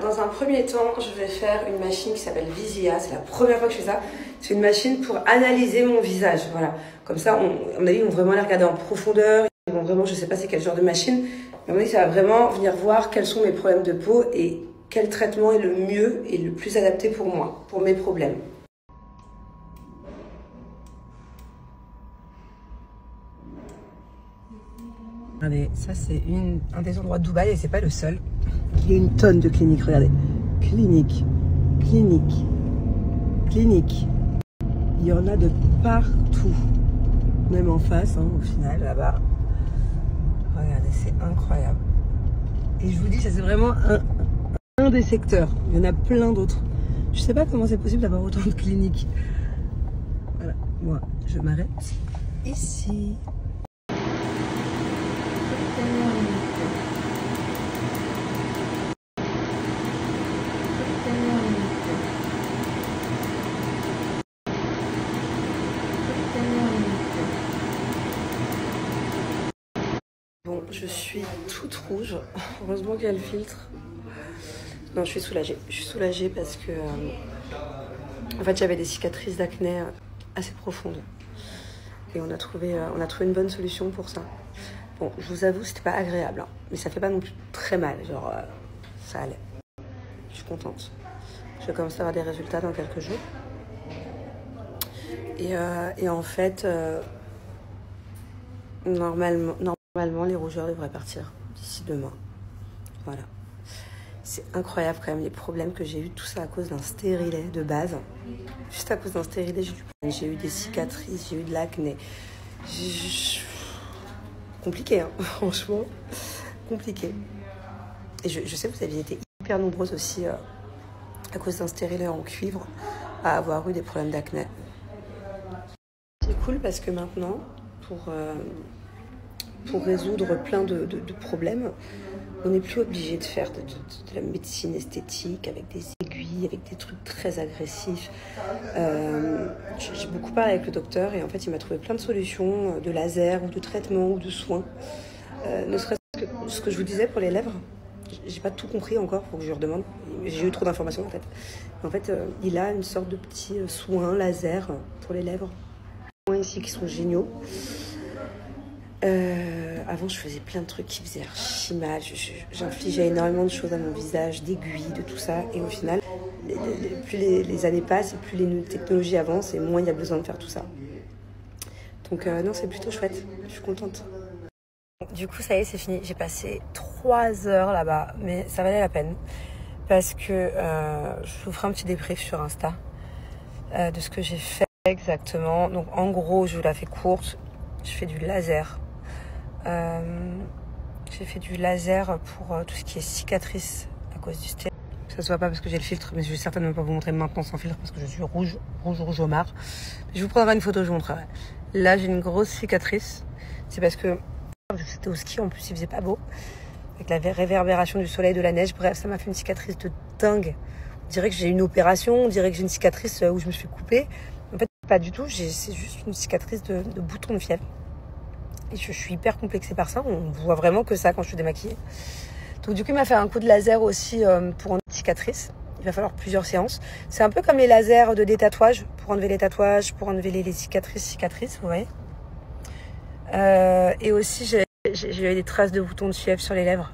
dans un premier temps, je vais faire une machine qui s'appelle Visia. C'est la première fois que je fais ça. C'est une machine pour analyser mon visage. Voilà. Comme ça, à mon avis, ils vont vraiment aller regarder en profondeur. Ils vont vraiment, je sais pas c'est quel genre de machine, mais à mon avis, ça va vraiment venir voir quels sont mes problèmes de peau et quel traitement est le mieux et le plus adapté pour moi, pour mes problèmes. Regardez, ça c'est un des endroits de Dubaï et c'est pas le seul. Il y a une tonne de cliniques, regardez. Clinique, clinique, clinique. Il y en a de partout. Même en face, hein, au final, là-bas. Regardez, c'est incroyable. Et je vous dis, ça c'est vraiment un des secteurs. Il y en a plein d'autres. Je sais pas comment c'est possible d'avoir autant de cliniques. Voilà, moi, je m'arrête ici. Bon, je suis toute rouge. Heureusement qu'il y a le filtre. Non, je suis soulagée. Je suis soulagée parce que en fait, j'avais des cicatrices d'acné assez profondes. Et on a trouvé une bonne solution pour ça. Bon, je vous avoue, c'était pas agréable, hein, mais ça fait pas non plus très mal. Genre, ça allait. Je suis contente. Je vais commencer à avoir des résultats dans quelques jours. Et en fait, normalement, les rougeurs devraient partir d'ici demain. Voilà. C'est incroyable quand même les problèmes que j'ai eu, tout ça à cause d'un stérilet de base. Juste à cause d'un stérilet, j'ai eu des cicatrices, j'ai eu de l'acné. Compliqué, hein, franchement, compliqué. Et je sais que vous aviez été hyper nombreuses aussi à cause d'un stérilet en cuivre à avoir eu des problèmes d'acné. C'est cool parce que maintenant, pour résoudre plein de problèmes, on n'est plus obligé de faire de la médecine esthétique avec des aiguilles, avec des trucs très agressifs. J'ai beaucoup parlé avec le docteur et en fait il m'a trouvé plein de solutions, de laser ou de traitement ou de soins. Ne serait-ce que ce que je vous disais pour les lèvres, j'ai pas tout compris encore, faut que je lui redemande. J'ai eu trop d'informations en fait. En fait, il a une sorte de petit soin laser pour les lèvres. Ici qui sont géniaux. Avant, je faisais plein de trucs qui faisaient archi mal. J'infligeais énormément de choses à mon visage, d'aiguilles, de tout ça. Et au final, plus les années passent, et plus les technologies avancent, et moins il y a besoin de faire tout ça. Donc non, c'est plutôt chouette. Je suis contente. Du coup, ça y est, c'est fini. J'ai passé 3 heures là-bas, mais ça valait la peine. Parce que je vous ferai un petit débrief sur Insta de ce que j'ai fait exactement. Donc en gros, je vous la fais courte. Je fais du laser. J'ai fait du laser pour tout ce qui est cicatrice à cause du stérilet. Ça se voit pas parce que j'ai le filtre, mais je vais certainement pas vous montrer maintenant sans filtre parce que je suis rouge au marre. Je vous prendrai une photo, je vous montrerai. Là, j'ai une grosse cicatrice. C'est parce que c'était au ski, en plus il faisait pas beau. Avec la réverbération du soleil, de la neige, bref, ça m'a fait une cicatrice de dingue. On dirait que j'ai une opération, on dirait que j'ai une cicatrice où je me suis coupée. En fait, pas du tout, c'est juste une cicatrice de bouton de fièvre. Et je suis hyper complexée par ça, on voit vraiment que ça quand je suis démaquillée. Donc du coup, il m'a fait un coup de laser aussi pour enlever les cicatrices. Il va falloir plusieurs séances. C'est un peu comme les lasers de détatouage, pour enlever les tatouages, pour enlever les cicatrices, vous voyez. Et aussi, j'ai eu des traces de boutons de fièvre sur les lèvres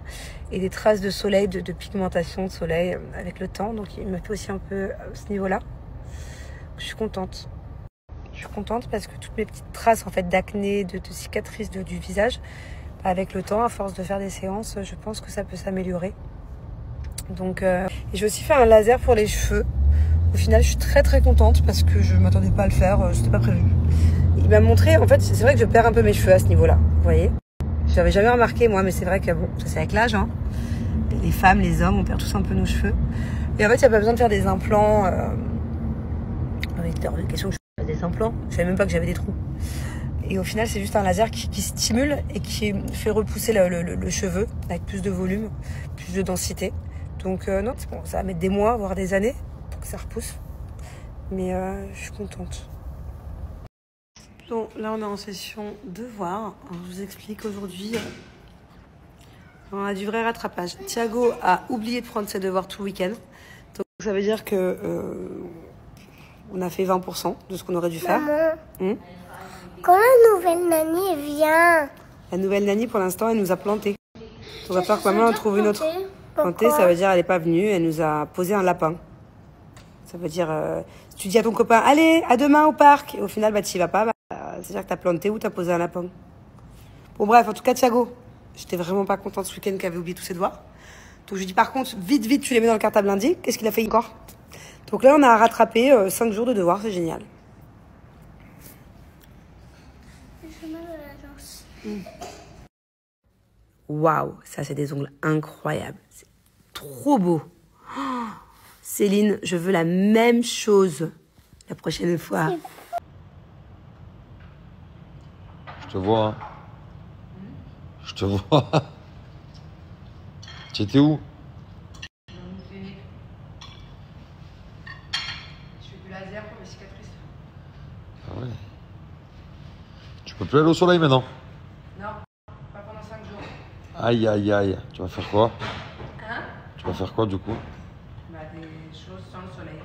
et des traces de soleil, de pigmentation de soleil avec le temps. Donc il m'a fait aussi un peu à ce niveau-là. Je suis contente. Je suis contente parce que toutes mes petites traces en fait d'acné, de cicatrices du visage, avec le temps, à force de faire des séances, je pense que ça peut s'améliorer. Donc, et j'ai aussi fait un laser pour les cheveux. Au final, je suis très très contente parce que je m'attendais pas à le faire, c'était pas prévu. Il m'a montré, en fait, c'est vrai que je perds un peu mes cheveux à ce niveau-là, vous voyez. J'avais jamais remarqué moi, mais c'est vrai que bon, ça c'est avec l'âge, hein. Les femmes, les hommes, on perd tous un peu nos cheveux. Et en fait, il n'y a pas besoin de faire des implants. On était hors de question que je fasse des implants. Je savais même pas que j'avais des trous. Et au final, c'est juste un laser qui stimule et qui fait repousser le cheveu avec plus de volume, plus de densité. Donc non, c'est bon, ça va mettre des mois, voire des années pour que ça repousse. Mais je suis contente. Donc là, on est en session devoir. Alors, je vous explique aujourd'hui. On a du vrai rattrapage. Thiago a oublié de prendre ses devoirs tout le week-end. Donc ça veut dire que on a fait 20% de ce qu'on aurait dû faire. Maman, quand la nouvelle nanny vient? La nouvelle nanny, pour l'instant, elle nous a planté. Donc il va falloir que maman en trouve une autre. Planté, Pourquoi? ça veut dire elle n'est pas venue, elle nous a posé un lapin. Ça veut dire, si tu dis à ton copain, allez, à demain au parc, et au final, bah, tu n'y vas pas, bah, c'est-à-dire que tu as planté ou tu as posé un lapin. Bon, bref, en tout cas, Thiago, j'étais vraiment pas contente ce week-end qu'il avait oublié tous ses devoirs. Donc, je lui dis, par contre, vite, vite, tu les mets dans le cartable lundi. Qu'est-ce qu'il a fait encore? Donc là, on a rattrapé 5 jours de devoirs, c'est génial. Waouh, ça, c'est des ongles incroyables. C'est trop beau. Oh, Céline, je veux la même chose la prochaine fois. Je te vois. Hein. Je te vois. Tu étais où? Je fais du laser pour mes cicatrices. Ah ouais. Tu peux plus aller au soleil maintenant? Non, pas pendant 5 jours. Aïe, aïe, aïe. Tu vas faire quoi? Hein? Tu vas faire quoi du coup? Bah, des choses sans le soleil.